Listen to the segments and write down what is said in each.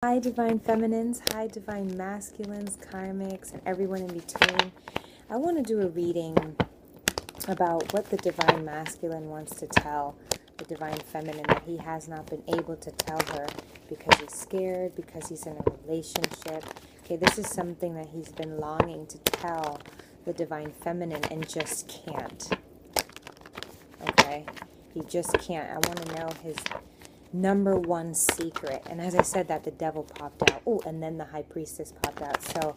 Hi, Divine Feminines. Hi, Divine Masculines, Karmics, and everyone in between. I want to do a reading about what the Divine Masculine wants to tell the Divine Feminine that he has not been able to tell her because he's scared, because he's in a relationship. Okay, this is something that he's been longing to tell the Divine Feminine and just can't. Okay, he just can't. I want to know his number one secret. And as I said that, the devil popped out. Oh, and then the high priestess popped out. So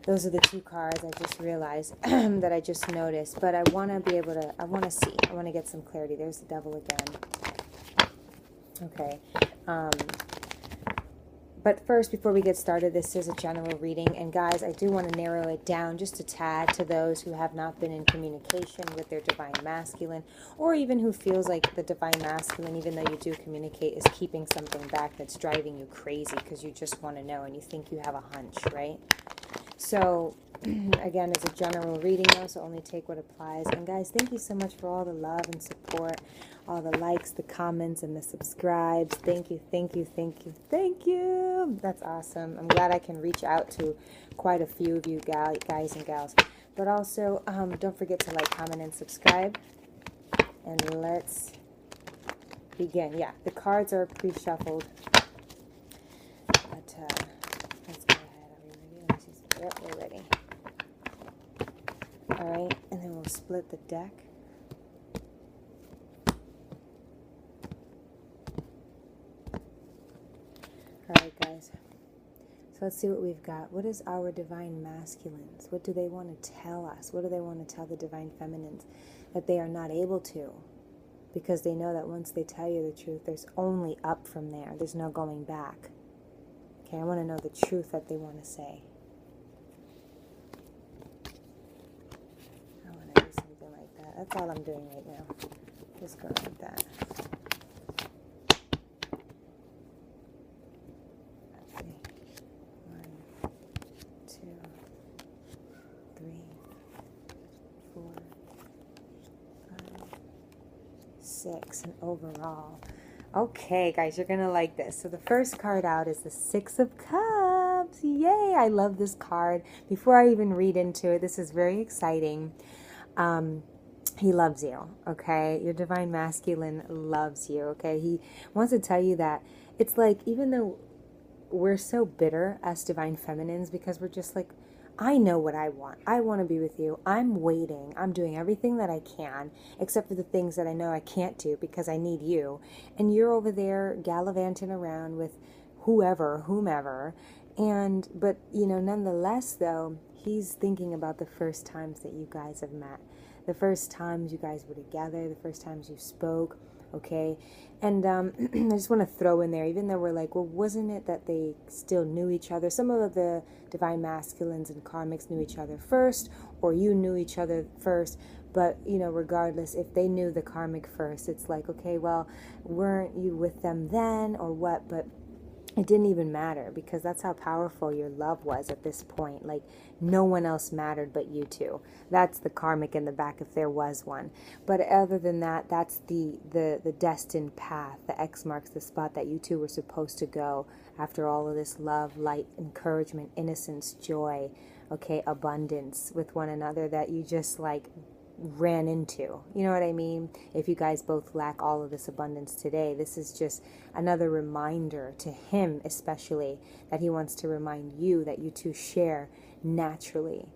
those are the two cards I just realized that I just noticed. But I want to be able to, I want to see. I want to get some clarity. There's the devil again. Okay. But first, before we get started, this is a general reading. And guys, I do want to narrow it down just a tad to those who have not been in communication with their Divine Masculine, or even who feels like the Divine Masculine, even though you do communicate, is keeping something back that's driving you crazy because you just want to know and you think you have a hunch, right? So, again, it's a general reading though, so only take what applies. And guys, thank you so much for all the love and support, all the likes, the comments, and the subscribes. Thank you, thank you, thank you, thank you. That's awesome. I'm glad I can reach out to quite a few of you guys and gals. But also, don't forget to like, comment, and subscribe. And let's begin. Yeah, the cards are pre-shuffled. But let's go ahead. Are we ready? Let me see. Yep, we're ready. Alright, and then we'll split the deck. Alright, guys. So let's see what we've got. What is our Divine Masculines? What do they want to tell us? What do they want to tell the Divine Feminines that they are not able to? Because they know that once they tell you the truth, there's only up from there. There's no going back. Okay, I want to know the truth that they want to say. I want to do something like that. That's all I'm doing right now. Just going like that. Okay. 1, 2, 3, 4, 5, 6, and overall. Okay, guys, you're going to like this. So the first card out is the Six of Cups. Yay, I love this card. Before I even read into it, this is very exciting. He loves you, okay? Your Divine Masculine loves you, okay? He wants to tell you that it's like, even though we're so bitter as Divine Feminines because we're just like, I know what I want. I want to be with you. I'm waiting. I'm doing everything that I can, except for the things that I know I can't do because I need you. And you're over there gallivanting around with whomever. But, you know, nonetheless, though, he's thinking about the first times that you guys have met. The first times you guys were together. The first times you spoke. Okay, and I just want to throw in there, even though we're like, well, wasn't it that they still knew each other? Some of the Divine Masculines and Karmics knew each other first, or you knew each other first, but, you know, regardless, if they knew the Karmic first, it's like, okay, well, weren't you with them then, or what? But it didn't even matter, because that's how powerful your love was at this point. Like, no one else mattered but you two. That's the karmic in the back, if there was one. But other than that, that's the destined path. The X marks the spot that you two were supposed to go after all of this love, light, encouragement, innocence, joy, okay, abundance with one another that you just like ran into. You know what I mean? If you guys both lack all of this abundance today, this is just another reminder to him, especially, that he wants to remind you that you two share naturally.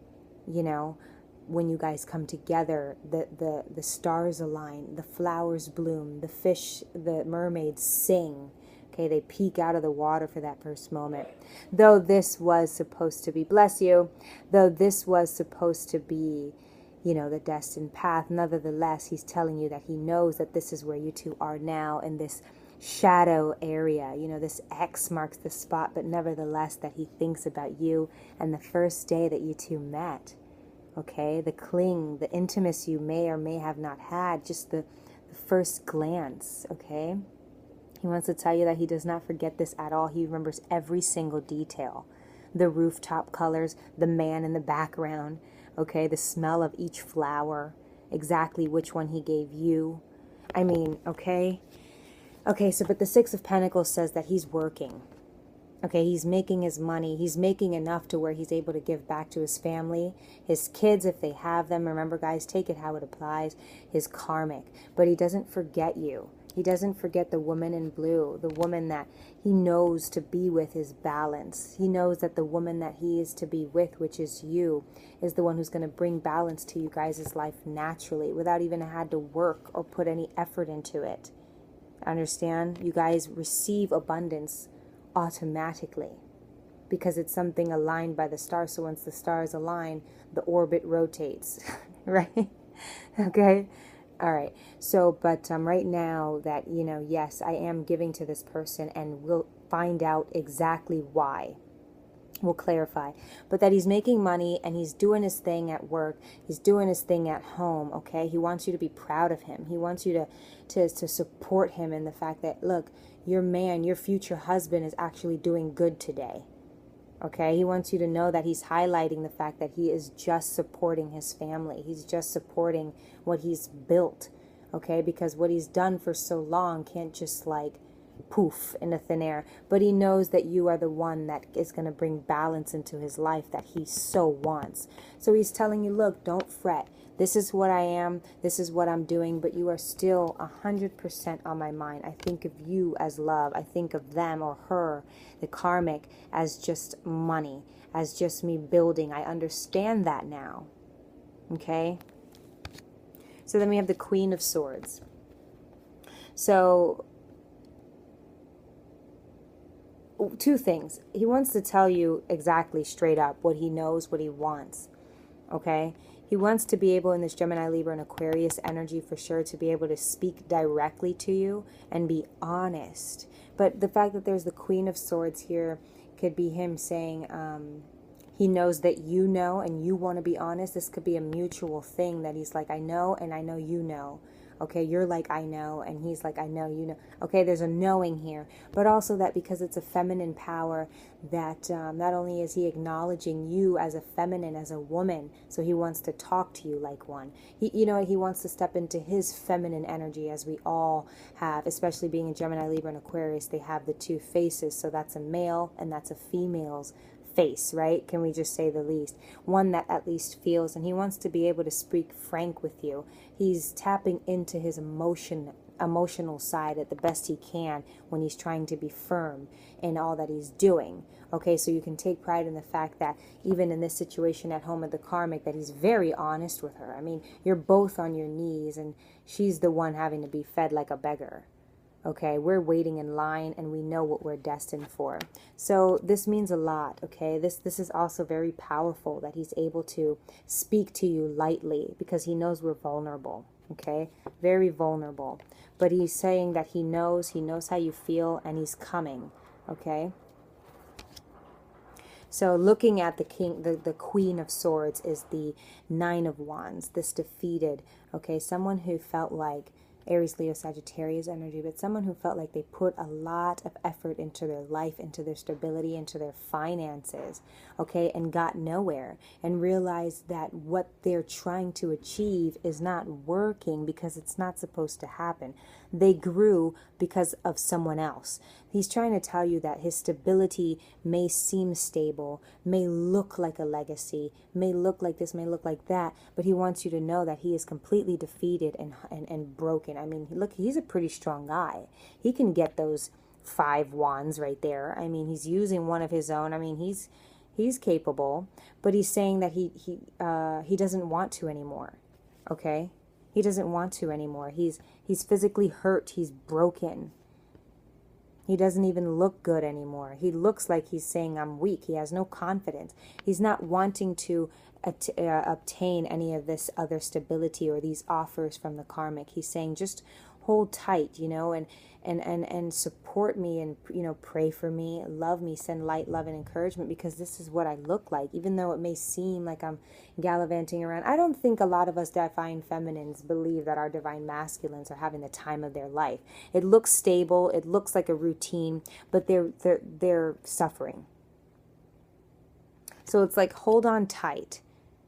You know, when you guys come together, the stars align, the flowers bloom, the fish, the mermaids sing. Okay, they peek out of the water for that first moment. Though this was supposed to be, bless you, though this was supposed to be, you know, the destined path, nevertheless, he's telling you that he knows that this is where you two are now, in this shadow area. You know, this X marks the spot, but nevertheless that he thinks about you and the first day that you two met. Okay, the cling, the intimacy you may or may have not had, just the first glance, okay? He wants to tell you that he does not forget this at all. He remembers every single detail. The rooftop colors, the man in the background, okay, the smell of each flower, exactly which one he gave you. I mean, okay? Okay, so but the Six of Pentacles says that he's working. Okay, he's making his money. He's making enough to where he's able to give back to his family, his kids if they have them. Remember, guys, take it how it applies. His karmic. But he doesn't forget you. He doesn't forget the woman in blue, the woman that he knows to be with is balance. He knows that the woman that he is to be with, which is you, is the one who's going to bring balance to you guys' life naturally without even had to work or put any effort into it. Understand? You guys receive abundance automatically because it's something aligned by the stars. So once the stars align, the orbit rotates, right? Okay. All right. So, but right now that, you know, yes, I am giving to this person, and we'll find out exactly why. We'll clarify. But that he's making money and he's doing his thing at work. He's doing his thing at home, okay? He wants you to be proud of him. He wants you to support him in the fact that, look, your man, your future husband is actually doing good today. Okay, he wants you to know that he's highlighting the fact that he is just supporting his family. He's just supporting what he's built, okay? Because what he's done for so long can't just like poof into thin air. But he knows that you are the one that is going to bring balance into his life that he so wants. So he's telling you, look, don't fret. This is what I am. This is what I'm doing. But you are still 100% on my mind. I think of you as love. I think of them or her, the karmic, as just money, as just me building. I understand that now. Okay? So then we have the Queen of Swords. So two things. He wants to tell you exactly straight up what he knows, what he wants. Okay? He wants to be able, in this Gemini, Libra, and Aquarius energy for sure, to be able to speak directly to you and be honest. But the fact that there's the Queen of Swords here could be him saying he knows that you know and you want to be honest. This could be a mutual thing that he's like, I know and I know you know. Okay, you're like, I know, and he's like, I know, you know. Okay, there's a knowing here, but also that because it's a feminine power, that not only is he acknowledging you as a feminine, as a woman, so he wants to talk to you like one. You know, he wants to step into his feminine energy, as we all have, especially being in Gemini, Libra, and Aquarius. They have the two faces, so that's a male and that's a female's face, right? Can we just say the least? One that at least feels, and he wants to be able to speak frank with you. He's tapping into his emotional side at the best he can when he's trying to be firm in all that he's doing. Okay, so you can take pride in the fact that even in this situation at home with the karmic, that he's very honest with her. I mean, you're both on your knees and she's the one having to be fed like a beggar. Okay, we're waiting in line and we know what we're destined for. So this means a lot, okay? This is also very powerful that he's able to speak to you lightly because he knows we're vulnerable, okay? Very vulnerable. But he's saying that he knows how you feel, and he's coming, okay? So looking at the Queen of Swords is the Nine of Wands, this defeated, okay? Someone who felt like Aries, Leo, Sagittarius energy, but someone who felt like they put a lot of effort into their life, into their stability, into their finances, okay, and got nowhere, and realized that what they're trying to achieve is not working because it's not supposed to happen. They grew because of someone else. He's trying to tell you that his stability may seem stable, may look like a legacy, may look like this, may look like that, but he wants you to know that he is completely defeated and broken. I mean, look, he's a pretty strong guy. He can get those 5 wands right there. I mean, he's using one of his own. I mean, he's capable, but he's saying that he doesn't want to anymore. Okay? He doesn't want to anymore. He's physically hurt. He's broken. He doesn't even look good anymore. He looks like he's saying, I'm weak. He has no confidence. He's not wanting to obtain any of this other stability or these offers from the karmic. He's saying, just hold tight, you know, and support me, and, you know, pray for me, love me, send light, love, and encouragement, because this is what I look like. Even though it may seem like I'm gallivanting around, I don't think a lot of us divine feminines believe that our divine masculines are having the time of their life. It looks stable, it looks like a routine, but they're suffering. So it's like, hold on tight.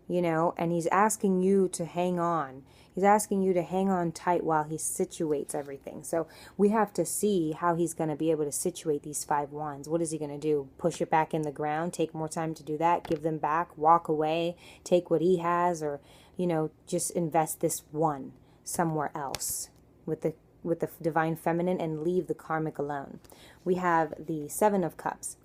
you know, and he's asking you to hang on. He's asking you to hang on tight while he situates everything. So we have to see how he's going to be able to situate these 5 wands. What is he going to do? Push it back in the ground? Take more time to do that? Give them back? Walk away? Take what he has? Or, you know, just invest this one somewhere else with the divine feminine and leave the karmic alone. We have the 7 of Cups.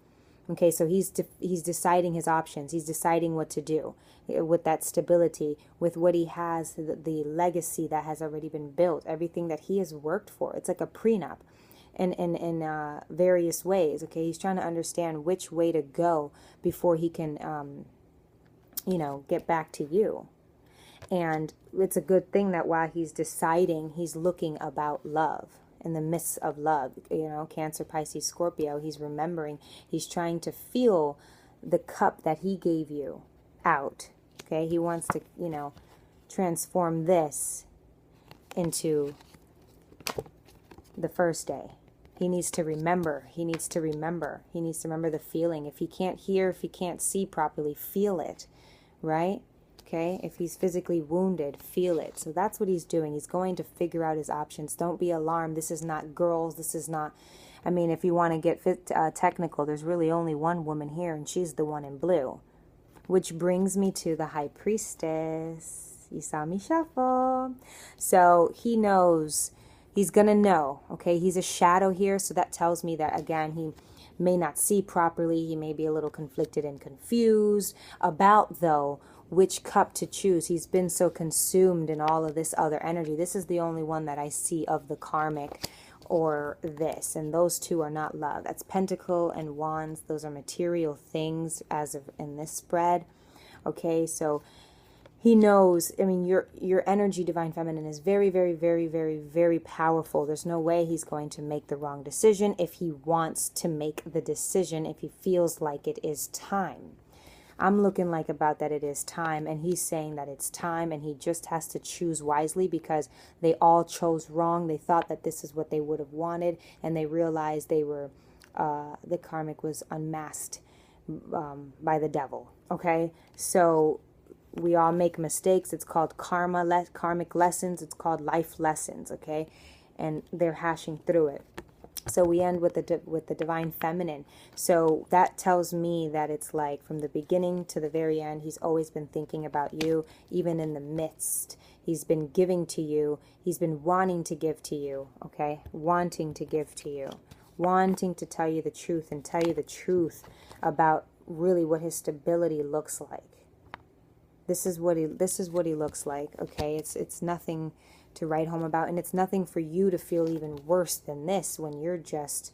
Okay, so he's deciding his options. He's deciding what to do with that stability, with what he has, the legacy that has already been built, everything that he has worked for. It's like a prenup in various ways. Okay, he's trying to understand which way to go before he can, you know, get back to you. And it's a good thing that while he's deciding, he's looking about love. In the midst of love, you know, Cancer, Pisces, Scorpio, he's remembering, he's trying to feel the cup that he gave you out. Okay, he wants to, you know, transform this into the first day. He needs to remember. He needs to remember. He needs to remember the feeling. If he can't hear, if he can't see properly, feel it, right? Okay, if he's physically wounded, feel it. So that's what he's doing. He's going to figure out his options. Don't be alarmed. This is not girls. This is not, I mean, if you want to get technical, there's really only one woman here, and she's the one in blue. Which brings me to the High Priestess. You saw me shuffle. So he knows, he's going to know, okay? He's a shadow here, so that tells me that, again, he may not see properly. He may be a little conflicted and confused about, though, which cup to choose. He's been so consumed in all of this other energy. This is the only one that I see of the karmic or this, and those two are not love. That's Pentacle and Wands. Those are material things as of in this spread. Okay, so he knows, I mean, your energy, Divine Feminine, is very, very, very, very, very powerful. There's no way he's going to make the wrong decision if he wants to make the decision, if he feels like it is time. I'm looking like about that it is time, and he's saying that it's time, and he just has to choose wisely because they all chose wrong. They thought that this is what they would have wanted, and they realized they were, the karmic was unmasked by the devil, okay? So we all make mistakes. It's called karmic lessons. It's called life lessons, okay? And they're hashing through it. So we end with the Divine Feminine. So that tells me that it's like from the beginning to the very end, he's always been thinking about you, even in the midst. He's been giving to you. He's been wanting to give to you, okay? Wanting to give to you. Wanting to tell you the truth and tell you the truth about really what his stability looks like. This is what he looks like, okay? It's nothing to write home about, and it's nothing for you to feel even worse than this when you're just,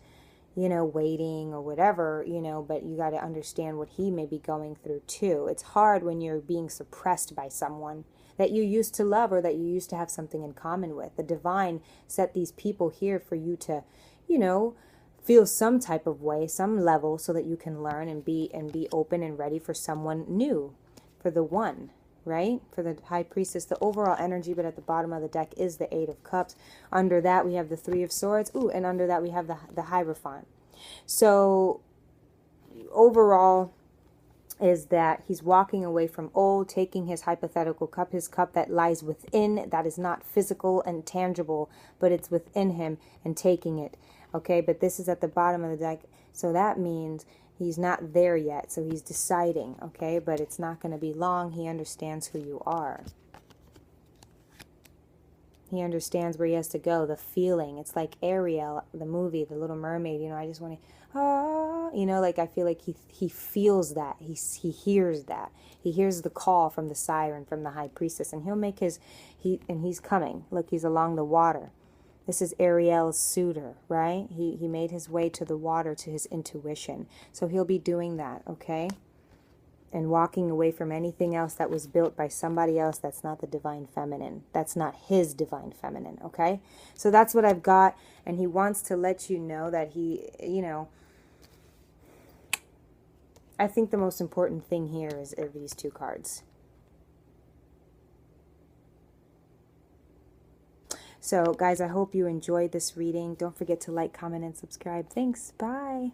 you know, waiting or whatever, you know, but you got to understand what he may be going through too. It's hard when you're being suppressed by someone that you used to love or that you used to have something in common with. The divine set these people here for you to, you know, feel some type of way, some level, so that you can learn and be open and ready for someone new, for the one. Right? For the High Priestess, the overall energy, but at the bottom of the deck is the 8 of Cups. Under that, we have the 3 of Swords. Ooh, and under that, we have the Hierophant. So, overall is that he's walking away from old, taking his hypothetical cup, his cup that lies within, that is not physical and tangible, but it's within him, and taking it. Okay, but this is at the bottom of the deck, so that means he's not there yet, so he's deciding, okay? But it's not going to be long. He understands who you are. He understands where he has to go, the feeling. It's like Ariel, the movie, The Little Mermaid. You know, I just want to, you know, like I feel like he feels that. He hears that. He hears the call from the siren, from the High Priestess, and he'll make and he's coming. Look, he's along the water. This is Ariel's suitor, right? He made his way to the water, to his intuition. So he'll be doing that, okay? And walking away from anything else that was built by somebody else that's not the Divine Feminine. That's not his Divine Feminine, okay? So that's what I've got. And he wants to let you know that he, you know, I think the most important thing here is these 2 cards. So, guys, I hope you enjoyed this reading. Don't forget to like, comment, and subscribe. Thanks. Bye.